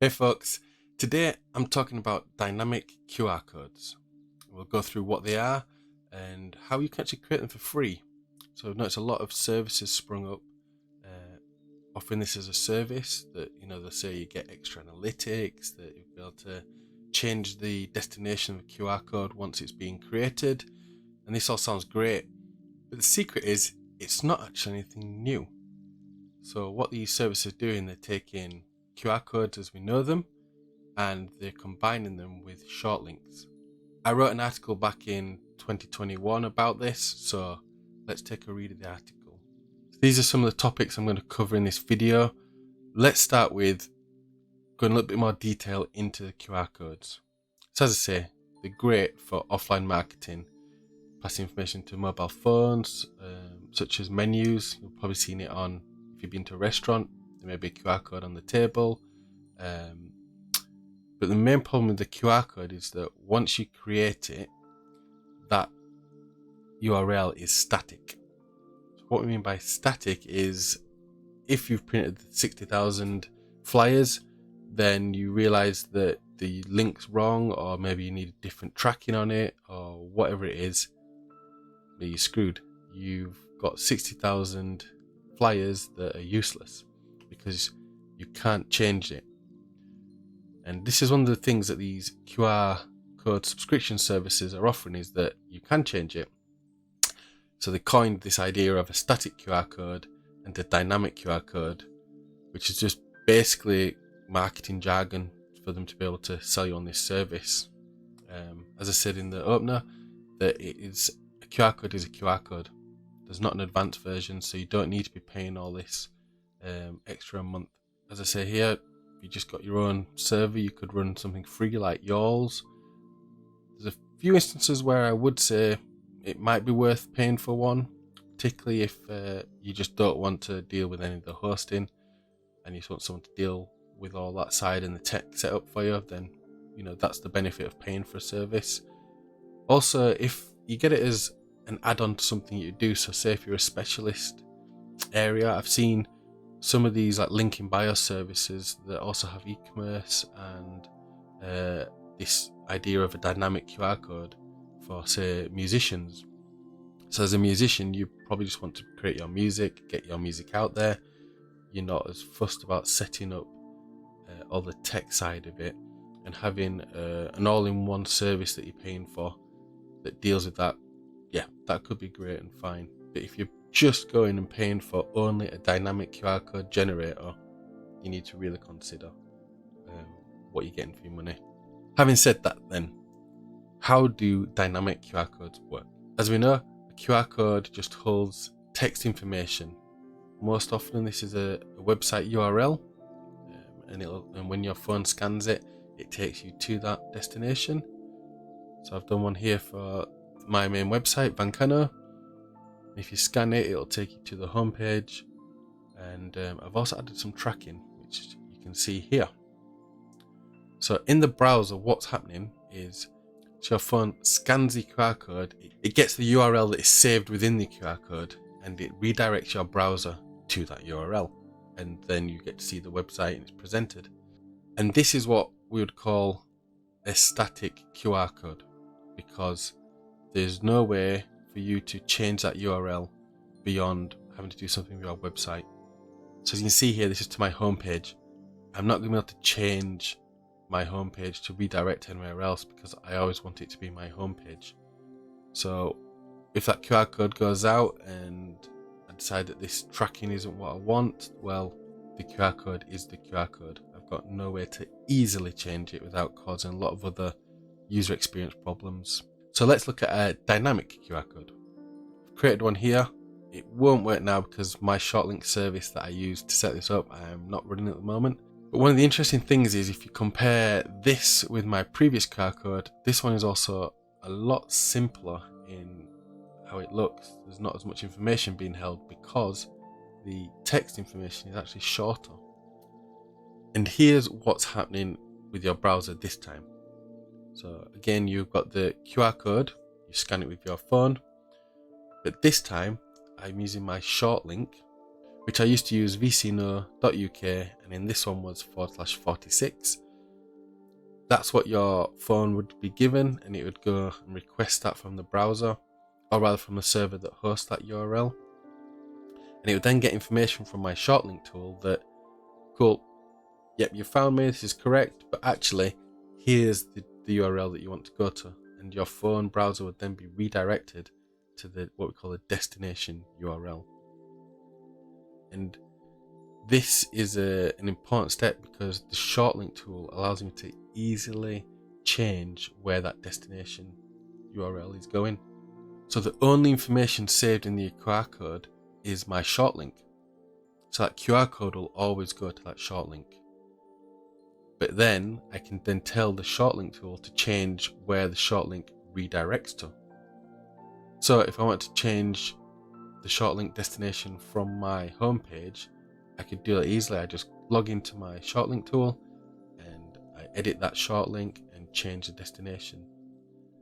Hey folks, today I'm talking about dynamic QR codes. We'll go through what they are and how you can actually create them for free. So I've noticed a lot of services sprung up offering this as a service that, they'll say you get extra analytics, that you'll be able to change the destination of a QR code once it's being created. And this all sounds great, but the secret is it's not actually anything new. So what these services are doing, they're taking QR codes as we know them and they're combining them with shortlinks. I wrote an article back in 2021 about this, so let's take a read of the article. These are some of the topics I'm going to cover in this video. Let's start with going a little bit more detail into the QR codes. So as I say, they're great for offline marketing, passing information to mobile phones, such as menus. You've probably seen it on, if you've been to a restaurant, there may be a QR code on the table. But the main problem with the QR code is that once you create it, that URL is static. So what we mean by static is if you've printed 60,000 flyers, then you realize that the link's wrong, or maybe you need different tracking on it, or whatever it is, you're screwed. You've got 60,000 flyers that are useless because you can't change it. And this is one of the things that these QR code subscription services are offering, is that you can change it. So they coined this idea of a static QR code and a dynamic QR code, which is just basically marketing jargon for them to be able to sell you on this service. As I said in the opener, that a QR code is a QR code. There's not an advanced version, so you don't need to be paying all this extra a month. As I say here, if you just got your own server, you could run something free like yours. There's a few instances where I would say it might be worth paying for one, particularly if you just don't want to deal with any of the hosting and you just want someone to deal with all that side and the tech set up for you. Then that's the benefit of paying for a service. Also, if you get it as an add-on to something you do, so say if you're a specialist area, I've seen some of these like link in bio services that also have e-commerce and this idea of a dynamic QR code for, say, musicians. So as a musician, you probably just want to create your music, get your music out there. You're not as fussed about setting up all the tech side of it, and having an all-in-one service that you're paying for that deals with that. Yeah, that could be great and fine. But if you're just going and paying for only a dynamic QR code generator, you need to really consider what you're getting for your money. Having said that, then, how do dynamic QR codes work? As we know, a QR code just holds text information. Most often this is a website URL, and when your phone scans it, it takes you to that destination. So I've done one here for my main website, Vancano. If you scan it, it'll take you to the homepage, and I've also added some tracking, which you can see here. So in the browser, what's happening is, so your phone scans the QR code, it gets the URL that is saved within the QR code, and it redirects your browser to that URL, and then you get to see the website and it's presented. And this is what we would call a static QR code, because there's no way for you to change that URL beyond having to do something with your website. So as you can see here, this is to my homepage. I'm not going to be able to change my homepage to redirect anywhere else because I always want it to be my homepage. So if that QR code goes out and I decide that this tracking isn't what I want, well, the QR code is the QR code. I've got no way to easily change it without causing a lot of other user experience problems. So let's look at a dynamic QR code. I've created one here. It won't work now because my shortlink service that I used to set this up, I'm not running at the moment. But one of the interesting things is, if you compare this with my previous QR code, this one is also a lot simpler in how it looks. There's not as much information being held because the text information is actually shorter. And here's what's happening with your browser this time. So again, you've got the QR code, you scan it with your phone, but this time I'm using my shortlink, which I used to use vcno.uk, and in this one was /46. That's what your phone would be given, and it would go and request that from the browser, or rather from the server that hosts that URL. And it would then get information from my shortlink tool that, cool, yep, you found me, this is correct, but actually, here's the URL that you want to go to. And your phone browser would then be redirected to what we call a destination URL. And this is an important step because the shortlink tool allows me to easily change where that destination URL is going. So the only information saved in the QR code is my shortlink. So that QR code will always go to that shortlink. But then I can then tell the shortlink tool to change where the shortlink redirects to. So if I want to change the shortlink destination from my homepage, I could do that easily. I just log into my shortlink tool and I edit that shortlink and change the destination.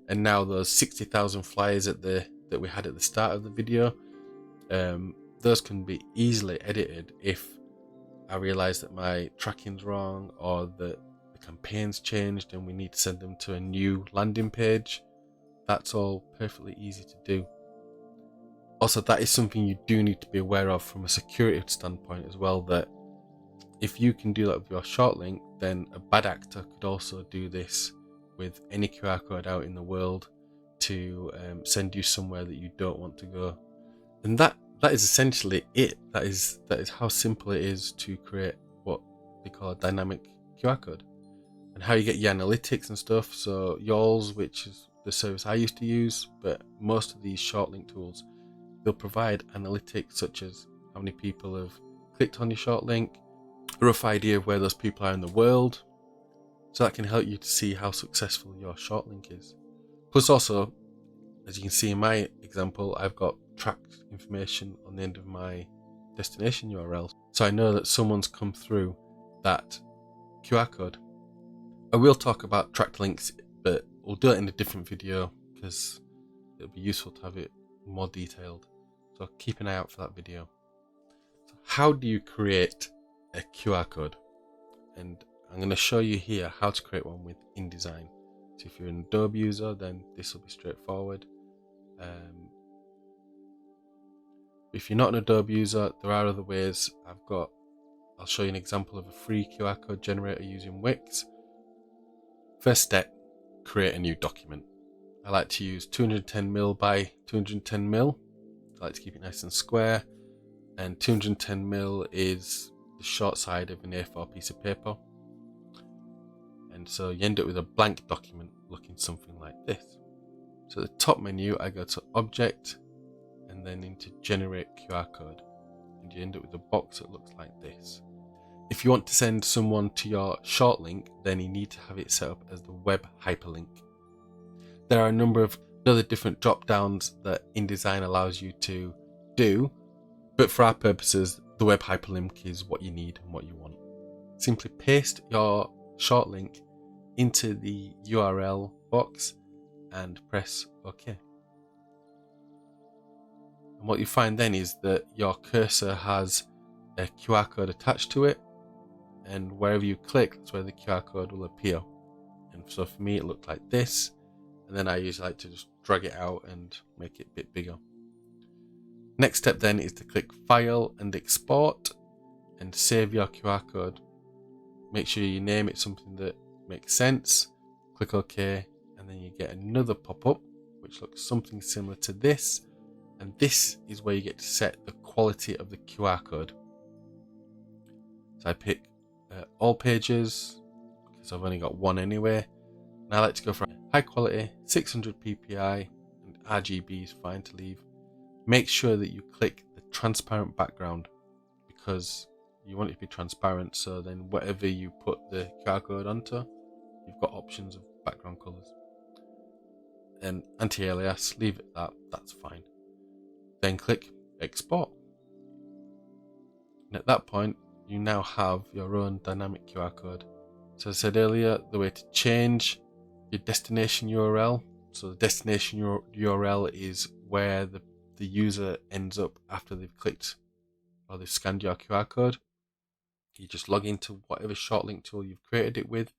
And now those 60,000 flyers that we had at the start of the video, those can be easily edited if I realize that my tracking's wrong or that the campaign's changed and we need to send them to a new landing page. That's all perfectly easy to do. Also, that is something you do need to be aware of from a security standpoint as well, that if you can do that with your shortlink, then a bad actor could also do this with any QR code out in the world to send you somewhere that you don't want to go. And that is essentially it. That is how simple it is to create what they call a dynamic QR code, and how you get your analytics and stuff. So yours, which is the service I used to use, but most of these shortlink tools, they'll provide analytics such as how many people have clicked on your shortlink, a rough idea of where those people are in the world. So that can help you to see how successful your shortlink is. Plus also, as you can see in my example, I've got tracked information on the end of my destination URL. So I know that someone's come through that QR code. I will talk about tracked links, but we'll do it in a different video because it'll be useful to have it more detailed. So keep an eye out for that video. So how do you create a QR code? And I'm going to show you here how to create one with InDesign. So if you're an Adobe user, then this will be straightforward. If you're not an Adobe user, there are other ways. I'll show you an example of a free QR code generator using Wix. First step, create a new document. I like to use 210mm by 210mm. I like to keep it nice and square. And 210mm is the short side of an A4 piece of paper. And so you end up with a blank document looking something like this. So at the top menu, I go to Object and then into Generate QR Code. And you end up with a box that looks like this. If you want to send someone to your shortlink, then you need to have it set up as the web hyperlink. There are a number of other different drop downs that InDesign allows you to do, but for our purposes, the web hyperlink is what you need and what you want. Simply paste your shortlink into the URL box and press OK. And what you find then is that your cursor has a QR code attached to it, and wherever you click, that's where the QR code will appear. And so for me, it looked like this, and then I usually like to just drag it out and make it a bit bigger. Next step then is to click File and Export and save your QR code. Make sure you name it something that makes sense. Click OK, and then you get another pop-up which looks something similar to this, and this is where you get to set the quality of the QR code. So I pick all pages because I've only got one anyway, and I like to go for high quality, 600 ppi, and RGB is fine to leave. Make sure that you click the transparent background because you want it to be transparent, so then whatever you put the QR code onto, you've got options of background colors. And anti-alias, leave it that's fine. Then click Export. And at that point, you now have your own dynamic QR code. So as I said earlier, the way to change your destination URL. So the destination URL is where the user ends up after they've clicked or they've scanned your QR code, you just log into whatever shortlink tool you've created it with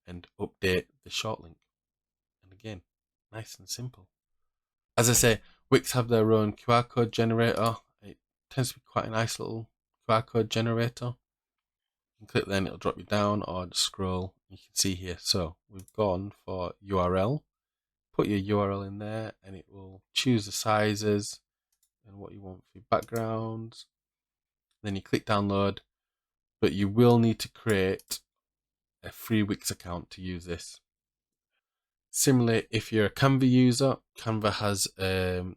and update the shortlink. And again, nice and simple. As I say, Wix have their own QR code generator. It tends to be quite a nice little QR code generator. You can click then, it'll drop you down, or just scroll. You can see here. So we've gone for URL. Put your URL in there and it will choose the sizes and what you want for your background. Then you click download, but you will need to create a free Wix account to use this. Similarly, if you're a Canva user, Canva has an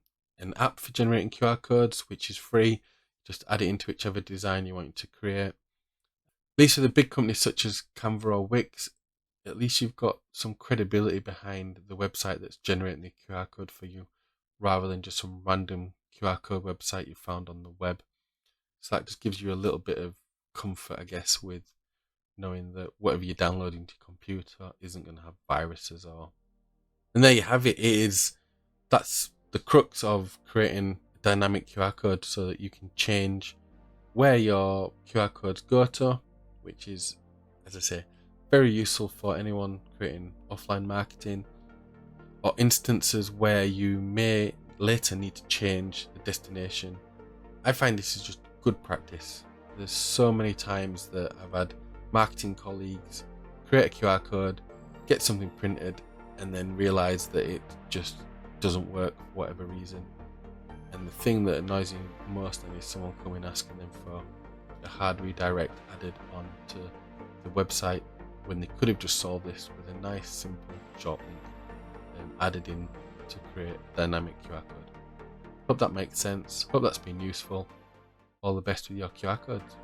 app for generating QR codes, which is free. Just add it into whichever design you want to create. At least with the big companies such as Canva or Wix, at least you've got some credibility behind the website that's generating the QR code for you, rather than just some random QR code website you found on the web. So that just gives you a little bit of comfort, I guess, with knowing that whatever you're downloading to your computer isn't going to have viruses or. And there you have it. That's the crux of creating a dynamic QR code, so that you can change where your QR codes go to, which is, as I say, very useful for anyone creating offline marketing, or instances where you may later need to change the destination. I find this is just good practice. There's so many times that I've had marketing colleagues create a QR code, get something printed, and then realize that it just doesn't work for whatever reason. And the thing that annoys me most then is someone coming asking them for a hard redirect added onto the website, when they could have just solved this with a nice simple short link added in to create a dynamic QR code. Hope that makes sense. Hope that's been useful. All the best with your QR codes.